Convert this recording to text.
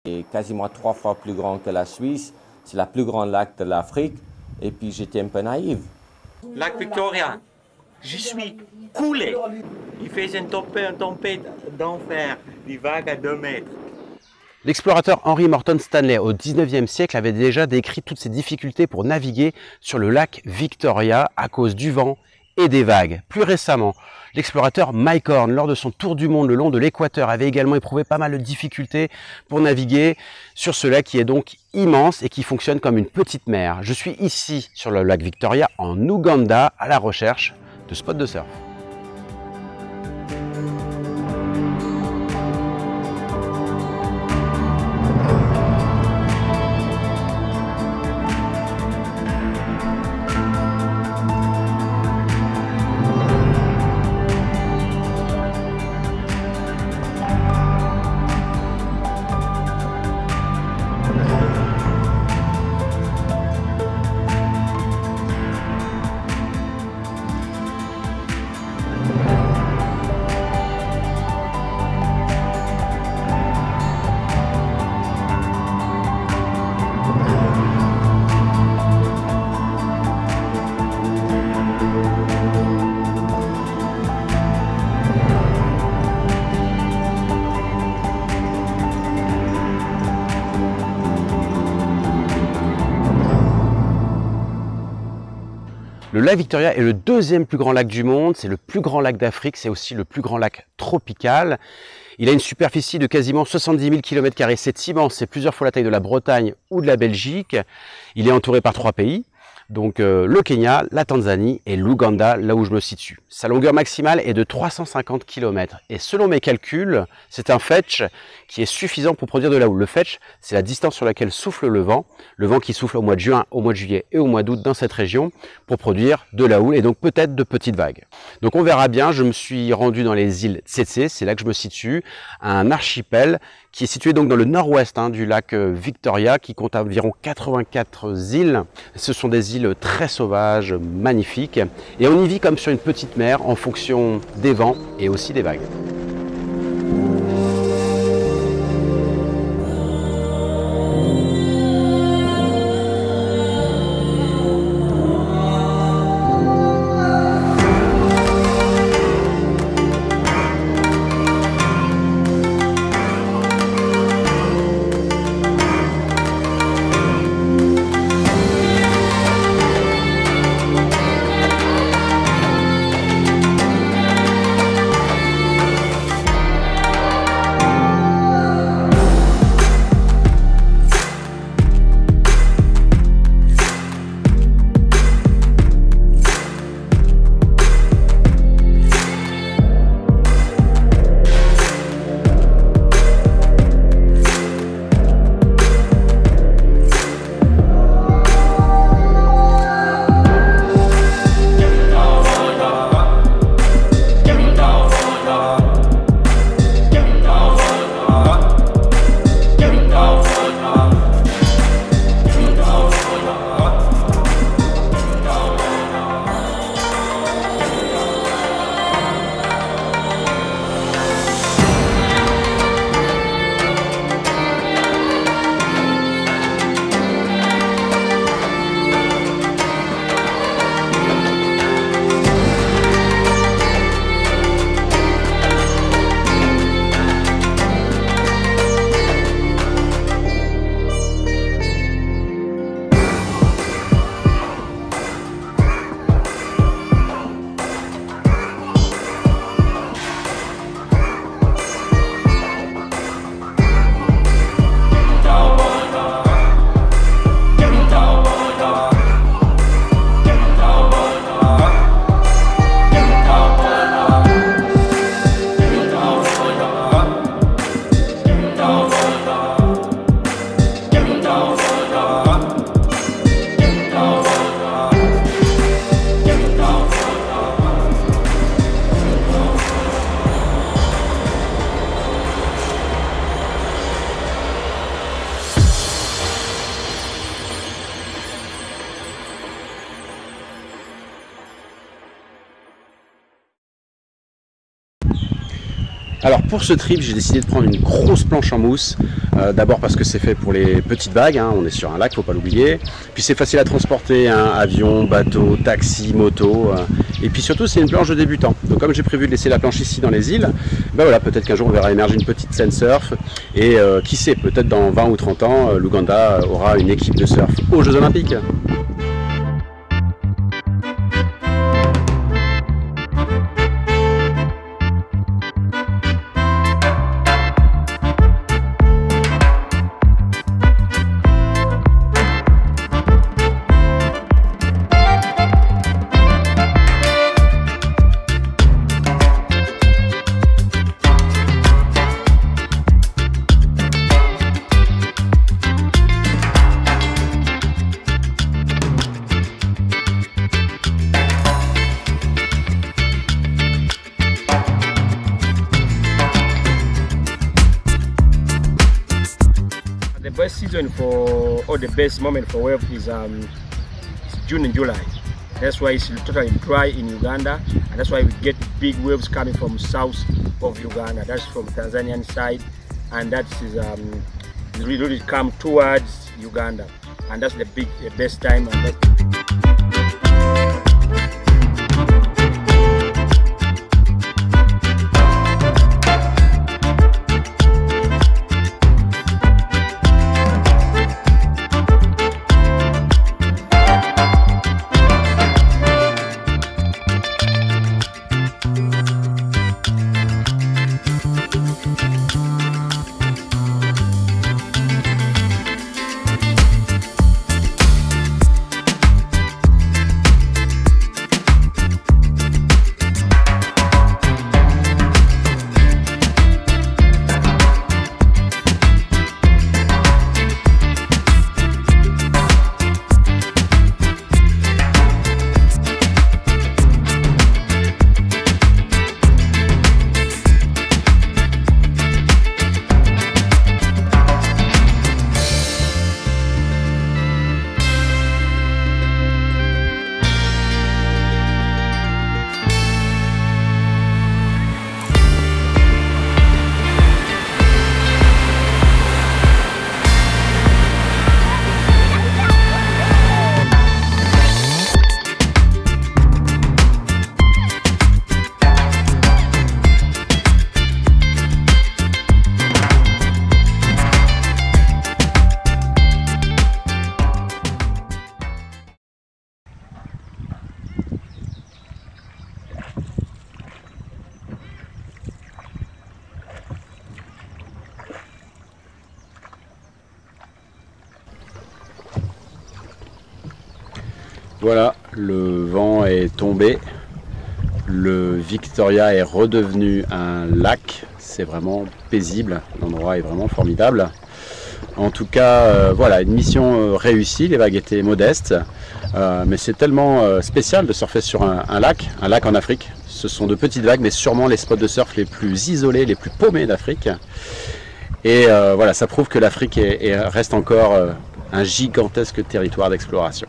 est quasiment 3 fois plus grand que la Suisse. C'est le plus grand lac de l'Afrique. Et puis j'étais un peu naïf. Lac Victoria, je suis coulé. Il faisait une tempête d'enfer, des vagues à 2 mètres. L'explorateur Henry Morton Stanley au 19e siècle avait déjà décrit toutes ces difficultés pour naviguer sur le lac Victoria à cause du vent et des vagues. Plus récemment, l'explorateur Mike Horn, lors de son tour du monde le long de l'équateur, avait également éprouvé pas mal de difficultés pour naviguer sur ce lac qui est donc immense et qui fonctionne comme une petite mer. Je suis ici sur le lac Victoria en Ouganda à la recherche de spots de surf. Le lac Victoria est le deuxième plus grand lac du monde, c'est le plus grand lac d'Afrique, c'est aussi le plus grand lac tropical. Il a une superficie de quasiment 70 000 km², c'est immense, c'est plusieurs fois la taille de la Bretagne ou de la Belgique. Il est entouré par 3 pays, donc le Kenya, la Tanzanie et l'Ouganda, là où je me situe. Sa longueur maximale est de 350 km et selon mes calculs, c'est un fetch qui est suffisant pour produire de la houle. Le fetch, c'est la distance sur laquelle souffle le vent qui souffle au mois de juin, au mois de juillet et au mois d'août dans cette région pour produire de la houle et donc peut-être de petites vagues. Donc on verra bien, je me suis rendu dans les îles Tsetse, c'est là que je me situe, un archipel qui est situé donc dans le nord-ouest du lac Victoria, qui compte environ 84 îles. Ce sont des îles très sauvages, magnifiques, et on y vit comme sur une petite mer en fonction des vents et aussi des vagues. Alors pour ce trip, j'ai décidé de prendre une grosse planche en mousse. D'abord parce que c'est fait pour les petites vagues, hein, on est sur un lac, faut pas l'oublier. Puis c'est facile à transporter, hein, avion, bateau, taxi, moto. Et puis surtout c'est une planche de débutant. Donc comme j'ai prévu de laisser la planche ici dans les îles, ben voilà, peut-être qu'un jour on verra émerger une petite scène surf. Et qui sait, peut-être dans 20 ou 30 ans, l'Ouganda aura une équipe de surf aux Jeux Olympiques. The best season for, or the best moment for wave is June and July. That's why it's totally dry in Uganda, and that's why we get big waves coming from south of Uganda. That's from Tanzanian side, and that is really come towards Uganda, and that's the best time. Voilà, le vent est tombé, le Victoria est redevenu un lac, c'est vraiment paisible, l'endroit est vraiment formidable. En tout cas, voilà, une mission réussie, les vagues étaient modestes, mais c'est tellement spécial de surfer sur un lac en Afrique. Ce sont de petites vagues, mais sûrement les spots de surf les plus isolés, les plus paumés d'Afrique. Et voilà, ça prouve que l'Afrique reste encore un gigantesque territoire d'exploration.